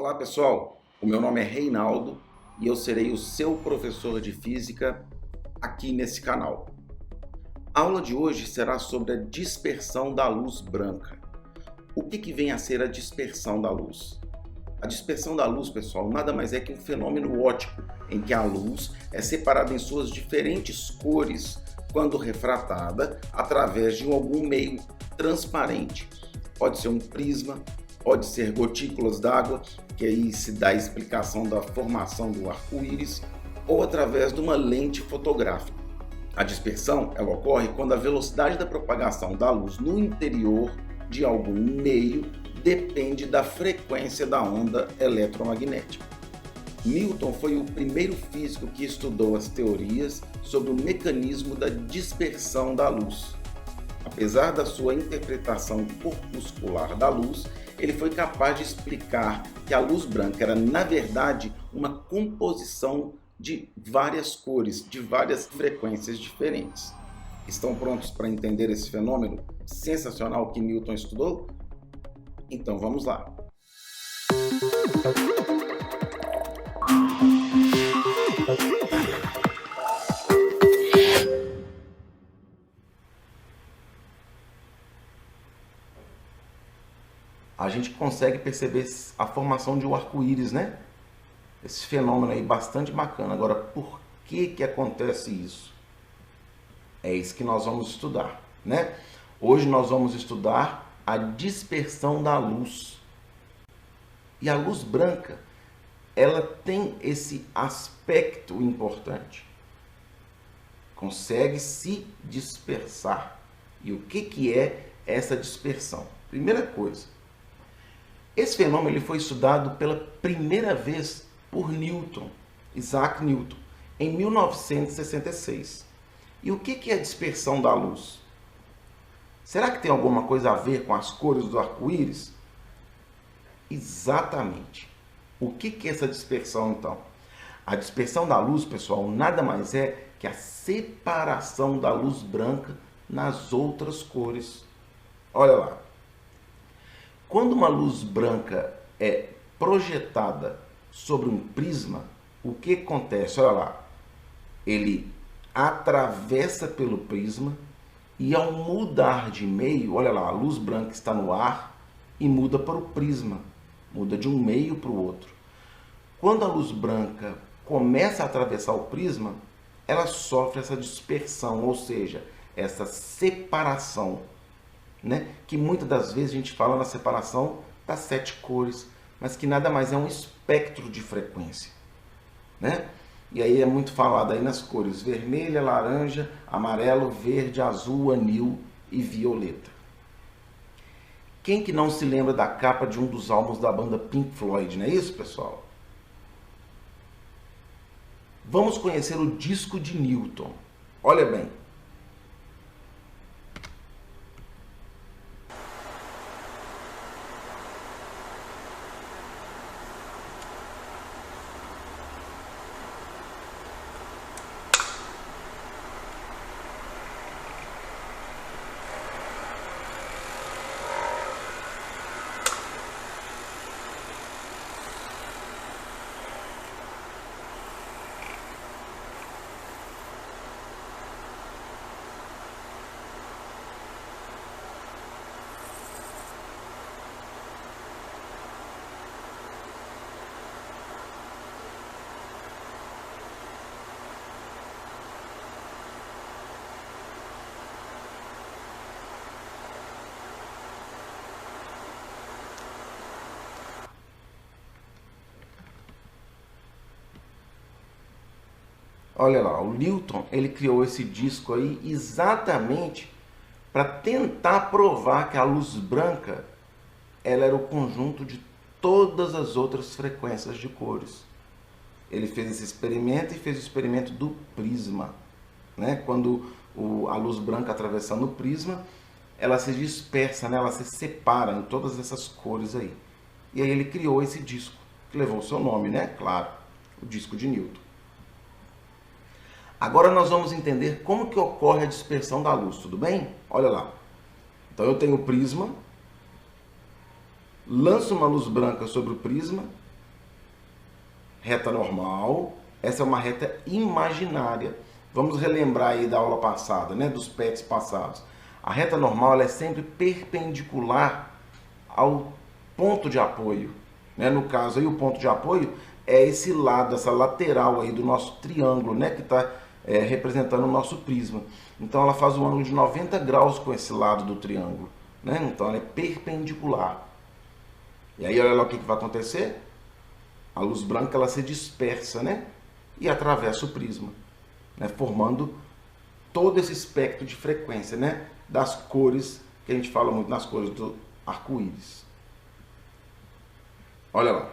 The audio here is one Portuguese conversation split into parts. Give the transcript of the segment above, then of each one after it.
Olá pessoal, o meu nome é Reinaldo e eu serei o seu professor de física aqui nesse canal. A aula de hoje será sobre a dispersão da luz branca. O que vem a ser a dispersão da luz? A dispersão da luz, pessoal, nada mais é que um fenômeno óptico em que a luz é separada em suas diferentes cores quando refratada através de algum meio transparente. Pode ser um prisma, pode ser gotículas d'água, que aí se dá a explicação da formação do arco-íris, ou através de uma lente fotográfica. A dispersão ela ocorre quando a velocidade da propagação da luz no interior de algum meio depende da frequência da onda eletromagnética. Newton foi o primeiro físico que estudou as teorias sobre o mecanismo da dispersão da luz. Apesar da sua interpretação corpuscular da luz, ele foi capaz de explicar que a luz branca era, na verdade, uma composição de várias cores, de várias frequências diferentes. Estão prontos para entender esse fenômeno sensacional que Newton estudou? Então vamos lá! A gente consegue perceber a formação de um arco-íris, né? Esse fenômeno aí bastante bacana. Agora, por que acontece isso? É isso que nós vamos estudar, né? Hoje nós vamos estudar a dispersão da luz. E a luz branca, ela tem esse aspecto importante. Consegue se dispersar. E o que é essa dispersão? Primeira coisa, esse fenômeno ele foi estudado pela primeira vez por Newton, Isaac Newton, em 1966. E o que é a dispersão da luz? Será que tem alguma coisa a ver com as cores do arco-íris? Exatamente. O que é essa dispersão, então? A dispersão da luz, pessoal, nada mais é que a separação da luz branca nas outras cores. Olha lá. Quando uma luz branca é projetada sobre um prisma, o que acontece? Olha lá. Ele atravessa pelo prisma e ao mudar de meio, olha lá, a luz branca está no ar e muda para o prisma. Muda de um meio para o outro. Quando a luz branca começa a atravessar o prisma, ela sofre essa dispersão, ou seja, essa separação, né? Que muitas das vezes a gente fala na separação das 7 cores, mas que nada mais é um espectro de frequência, né? E aí é muito falado aí nas cores vermelha, laranja, amarelo, verde, azul, anil e violeta. Quem que não se lembra da capa de um dos álbuns da banda Pink Floyd, não é isso, pessoal? Vamos conhecer o disco de Newton. Olha bem. Olha lá, o Newton ele criou esse disco aí exatamente para tentar provar que a luz branca ela era o conjunto de todas as outras frequências de cores. Ele fez esse experimento e fez o experimento do prisma, né? Quando a luz branca atravessando o prisma, ela se dispersa, né? Ela se separa em todas essas cores aí. E aí ele criou esse disco, que levou o seu nome, né? Claro, o disco de Newton. Agora nós vamos entender como que ocorre a dispersão da luz, tudo bem? Olha lá. Então eu tenho o prisma, lanço uma luz branca sobre o prisma reta normal, essa é uma reta imaginária. Vamos relembrar aí da aula passada, né, dos PETs passados. A reta normal ela é sempre perpendicular ao ponto de apoio, né? No caso aí o ponto de apoio é esse lado, essa lateral aí do nosso triângulo, né, que está representando o nosso prisma. Então ela faz um ângulo de 90 graus com esse lado do triângulo, né? Então ela é perpendicular. E aí olha lá o que vai acontecer. A luz branca ela se dispersa, né? E atravessa o prisma, né? Formando todo esse espectro de frequência, né? Das cores, que a gente fala muito nas cores do arco-íris. Olha lá,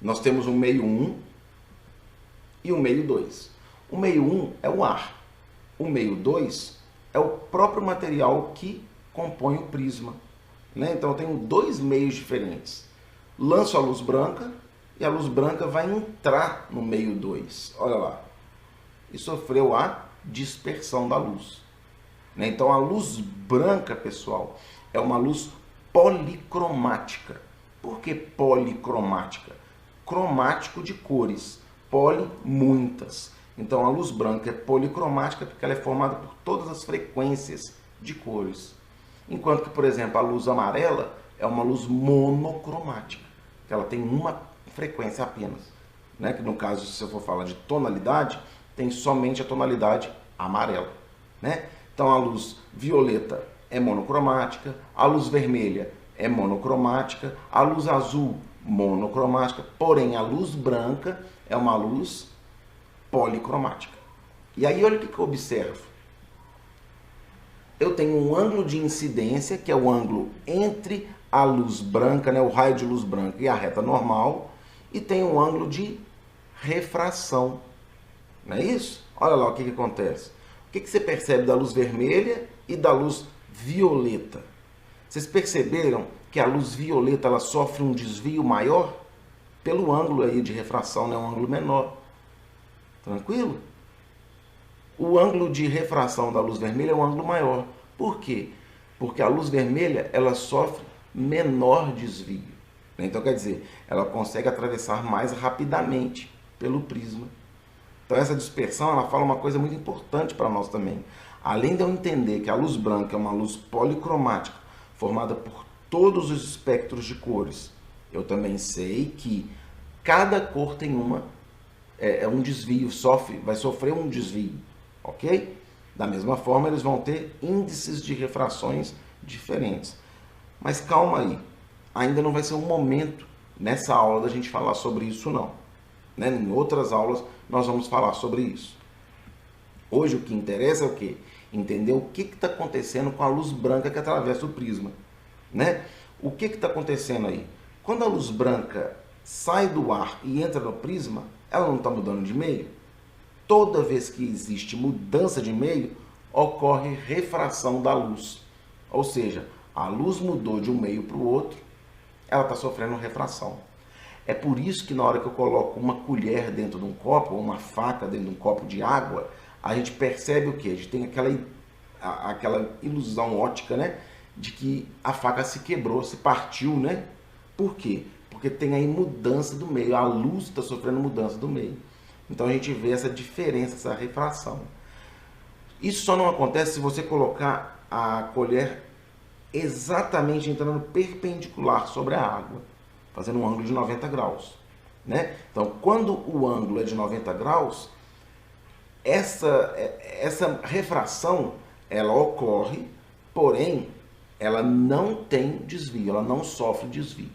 nós temos um meio 1 e um meio 2. O meio 1 é o ar, o meio 2 é o próprio material que compõe o prisma, né? Então eu tenho dois meios diferentes. Lanço a luz branca e a luz branca vai entrar no meio 2, olha lá, e sofreu a dispersão da luz. Então a luz branca, pessoal, é uma luz policromática. Por que policromática? Cromático de cores, poli, muitas. Então a luz branca é policromática porque ela é formada por todas as frequências de cores. Enquanto que, por exemplo, a luz amarela é uma luz monocromática, que ela tem uma frequência apenas, né? Que no caso, se eu for falar de tonalidade, tem somente a tonalidade amarela, né? Então a luz violeta é monocromática, a luz vermelha é monocromática, a luz azul monocromática, porém a luz branca é uma luz policromática. E aí olha o que eu observo. Eu tenho um ângulo de incidência, que é o ângulo entre a luz branca, né, o raio de luz branca e a reta normal, e tem um ângulo de refração. Não é isso? Olha lá o que acontece. O que você percebe da luz vermelha e da luz violeta? Vocês perceberam que a luz violeta ela sofre um desvio maior? Pelo ângulo aí de refração, né, um ângulo menor. Tranquilo? O ângulo de refração da luz vermelha é um ângulo maior. Por quê? Porque a luz vermelha ela sofre menor desvio. Então, quer dizer, ela consegue atravessar mais rapidamente pelo prisma. Então, essa dispersão ela fala uma coisa muito importante para nós também. Além de eu entender que a luz branca é uma luz policromática, formada por todos os espectros de cores, eu também sei que cada cor tem um desvio, vai sofrer um desvio, ok? Da mesma forma, eles vão ter índices de refrações diferentes. Mas calma aí, ainda não vai ser um momento nessa aula da gente falar sobre isso não. Né? Em outras aulas nós vamos falar sobre isso. Hoje o que interessa é o quê? Entender o que está acontecendo com a luz branca que atravessa o prisma. Né? O que está acontecendo aí? Quando a luz branca sai do ar e entra no prisma, ela não está mudando de meio? Toda vez que existe mudança de meio, ocorre refração da luz. Ou seja, a luz mudou de um meio para o outro, ela está sofrendo refração. É por isso que na hora que eu coloco uma colher dentro de um copo, ou uma faca dentro de um copo de água, a gente percebe o quê? A gente tem aquela ilusão ótica, né? De que a faca se quebrou, se partiu, né? Por quê? Porque tem aí mudança do meio, a luz está sofrendo mudança do meio. Então a gente vê essa diferença, essa refração. Isso só não acontece se você colocar a colher exatamente entrando perpendicular sobre a água, fazendo um ângulo de 90 graus. Né? Então, quando o ângulo é de 90 graus, essa refração ela ocorre, porém, ela não tem desvio, ela não sofre desvio.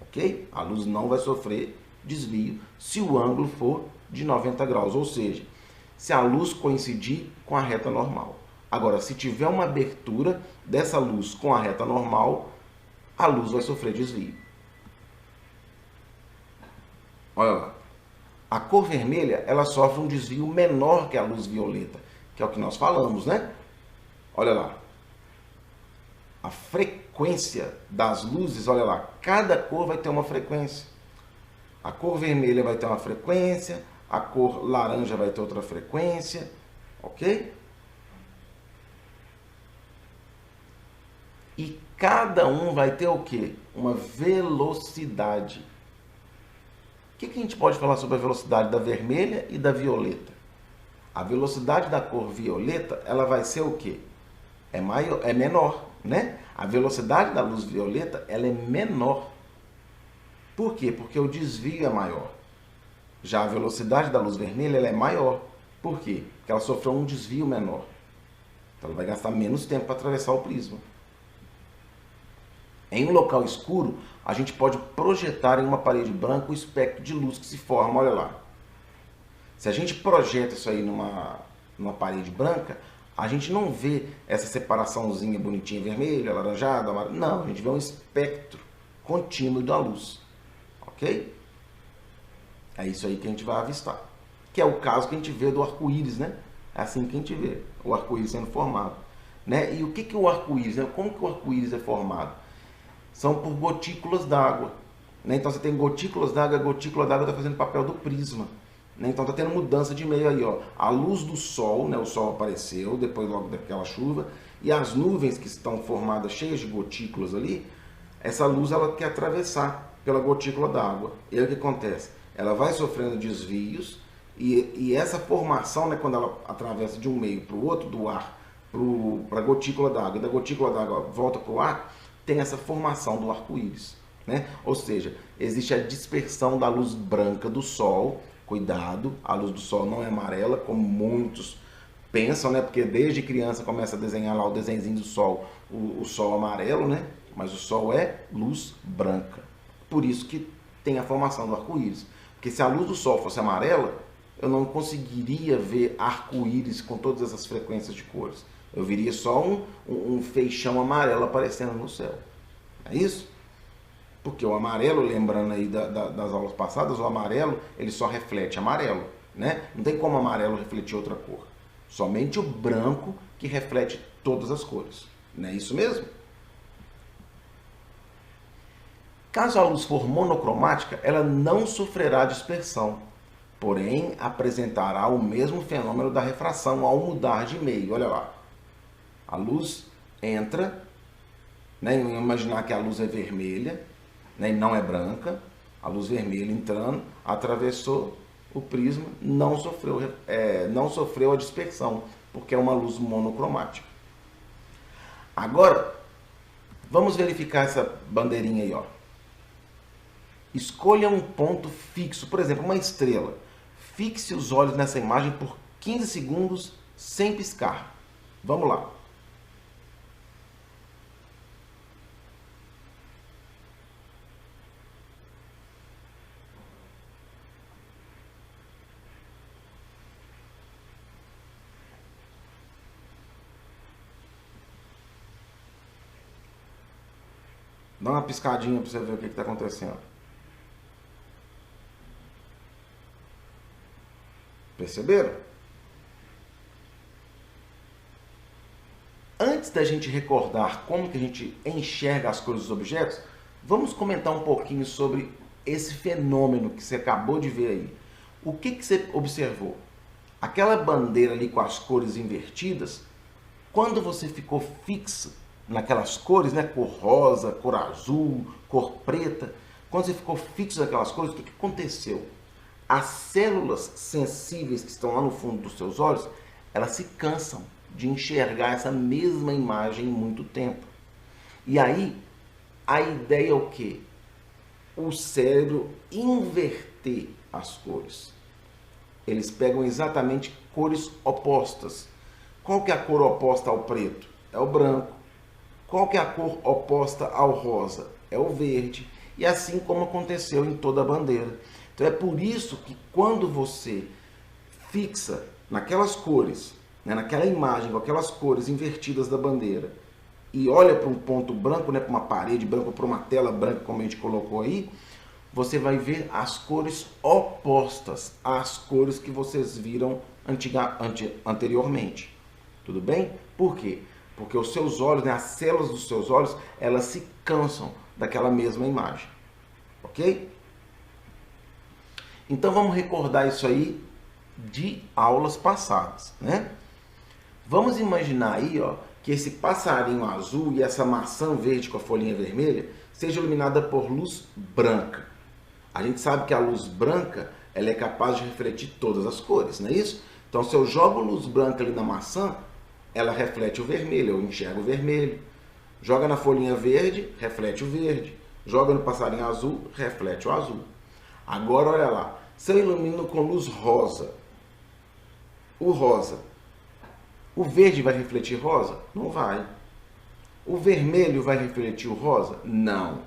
Ok? A luz não vai sofrer desvio se o ângulo for de 90 graus, ou seja, se a luz coincidir com a reta normal. Agora, se tiver uma abertura dessa luz com a reta normal, a luz vai sofrer desvio. Olha lá. A cor vermelha, ela sofre um desvio menor que a luz violeta, que é o que nós falamos, né? Olha lá. A frequência das luzes, olha lá, cada cor vai ter uma frequência. A cor vermelha vai ter uma frequência, a cor laranja vai ter outra frequência, ok? E cada um vai ter o quê? Uma velocidade. O que a gente pode falar sobre a velocidade da vermelha e da violeta? A velocidade da cor violeta, ela vai ser o quê? É menor, né? A velocidade da luz violeta, ela é menor. Por quê? Porque o desvio é maior. Já a velocidade da luz vermelha, ela é maior. Por quê? Porque ela sofreu um desvio menor. Então ela vai gastar menos tempo para atravessar o prisma. Em um local escuro, a gente pode projetar em uma parede branca o espectro de luz que se forma, olha lá. Se a gente projeta isso aí numa parede branca, a gente não vê essa separaçãozinha bonitinha, vermelha, alaranjada, amarela. Não, a gente vê um espectro contínuo da luz. Ok? É isso aí que a gente vai avistar. Que é o caso que a gente vê do arco-íris, né? É assim que a gente vê o arco-íris sendo formado. Né? E o que é o arco-íris? Né? Como que o arco-íris é formado? São por gotículas d'água. Né? Então você tem gotículas d'água, a gotícula d'água está fazendo papel do prisma. Né? Então está tendo mudança de meio aí. Ó. A luz do sol, né? O sol apareceu depois logo daquela chuva, e as nuvens que estão formadas, cheias de gotículas ali, essa luz ela quer atravessar pela gotícula d'água. E aí o que acontece? Ela vai sofrendo desvios, e essa formação, né, quando ela atravessa de um meio para o outro, do ar para a gotícula d'água, e da gotícula d'água volta para o ar, tem essa formação do arco-íris. Né? Ou seja, existe a dispersão da luz branca do Sol. Cuidado, a luz do Sol não é amarela, como muitos pensam, né? Porque desde criança começa a desenhar lá o desenhozinho do Sol, o Sol amarelo, né? Mas o Sol é luz branca. Por isso que tem a formação do arco-íris. Porque se a luz do Sol fosse amarela, eu não conseguiria ver arco-íris com todas essas frequências de cores. Eu veria só um feixão amarelo aparecendo no céu. É isso? Porque o amarelo, lembrando aí das aulas passadas, o amarelo ele só reflete amarelo. Né? Não tem como amarelo refletir outra cor. Somente o branco que reflete todas as cores. Não é isso mesmo? Caso a luz for monocromática, ela não sofrerá dispersão, porém apresentará o mesmo fenômeno da refração ao mudar de meio. Olha lá, a luz entra, né? Imaginar que a luz é vermelha, né? E não é branca, a luz vermelha entrando, atravessou o prisma, não sofreu a dispersão, porque é uma luz monocromática. Agora, vamos verificar essa bandeirinha aí, ó. Escolha um ponto fixo, por exemplo, uma estrela. Fixe os olhos nessa imagem por 15 segundos sem piscar. Vamos lá. Dá uma piscadinha para você ver o que está acontecendo. Perceberam? Antes da gente recordar como que a gente enxerga as cores dos objetos, vamos comentar um pouquinho sobre esse fenômeno que você acabou de ver aí. O que você observou? Aquela bandeira ali com as cores invertidas, quando você ficou fixo naquelas cores, né? Cor rosa, cor azul, cor preta, quando você ficou fixo naquelas cores, o que aconteceu? As células sensíveis que estão lá no fundo dos seus olhos, elas se cansam de enxergar essa mesma imagem em muito tempo. E aí, a ideia é o quê? O cérebro inverter as cores. Eles pegam exatamente cores opostas. Qual que é a cor oposta ao preto? É o branco. Qual que é a cor oposta ao rosa? É o verde. E assim como aconteceu em toda a bandeira. Então é por isso que quando você fixa naquelas cores, né, naquela imagem, com aquelas cores invertidas da bandeira, e olha para um ponto branco, né, para uma parede branca, para uma tela branca, como a gente colocou aí, você vai ver as cores opostas às cores que vocês viram anteriormente. Tudo bem? Por quê? Porque os seus olhos, né, as células dos seus olhos, elas se cansam daquela mesma imagem. Ok? Então vamos recordar isso aí de aulas passadas, né? Vamos imaginar aí, ó, que esse passarinho azul e essa maçã verde com a folhinha vermelha seja iluminada por luz branca. A gente sabe que a luz branca ela é capaz de refletir todas as cores, não é isso? Então, se eu jogo luz branca ali na maçã, ela reflete o vermelho, eu enxergo o vermelho. Joga na folhinha verde, reflete o verde. Joga no passarinho azul, reflete o azul. Agora, olha lá, se eu ilumino com luz rosa, o verde vai refletir rosa? Não vai. O vermelho vai refletir o rosa? Não.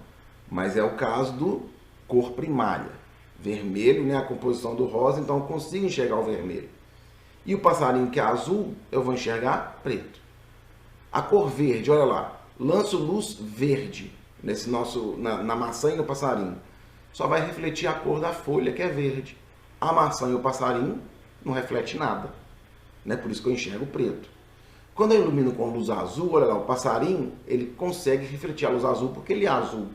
Mas é o caso do cor primária. Vermelho, né, a composição do rosa, então eu consigo enxergar o vermelho. E o passarinho que é azul, eu vou enxergar preto. A cor verde, olha lá, lanço luz verde na maçã e no passarinho. Só vai refletir a cor da folha, que é verde. A maçã e o passarinho não reflete nada, né? Por isso que eu enxergo preto. Quando eu ilumino com luz azul, olha lá, o passarinho, ele consegue refletir a luz azul porque ele é azul.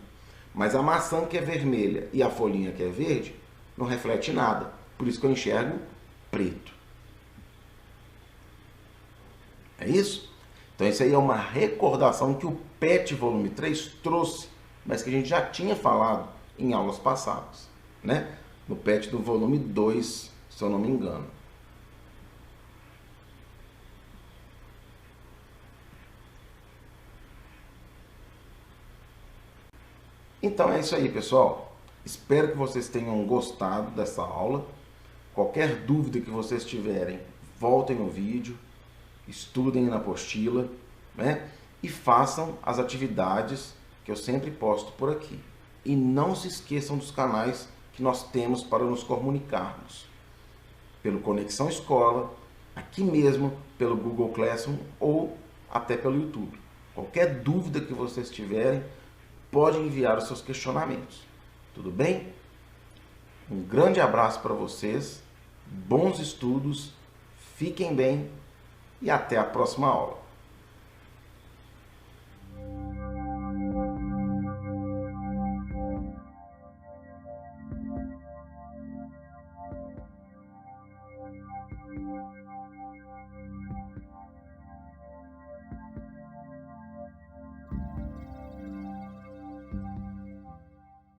Mas a maçã que é vermelha e a folhinha que é verde, não reflete nada. Por isso que eu enxergo preto. É isso? Então isso aí é uma recordação que o PET volume 3 trouxe, mas que a gente já tinha falado em aulas passadas, né? No PET do volume 2, se eu não me engano. Então é isso aí, pessoal. Espero que vocês tenham gostado dessa aula. Qualquer dúvida que vocês tiverem, voltem no vídeo, estudem na apostila, né? E façam as atividades que eu sempre posto por aqui. E não se esqueçam dos canais que nós temos para nos comunicarmos. Pelo Conexão Escola, aqui mesmo pelo Google Classroom ou até pelo YouTube. Qualquer dúvida que vocês tiverem, pode enviar os seus questionamentos. Tudo bem? Um grande abraço para vocês, bons estudos, fiquem bem e até a próxima aula.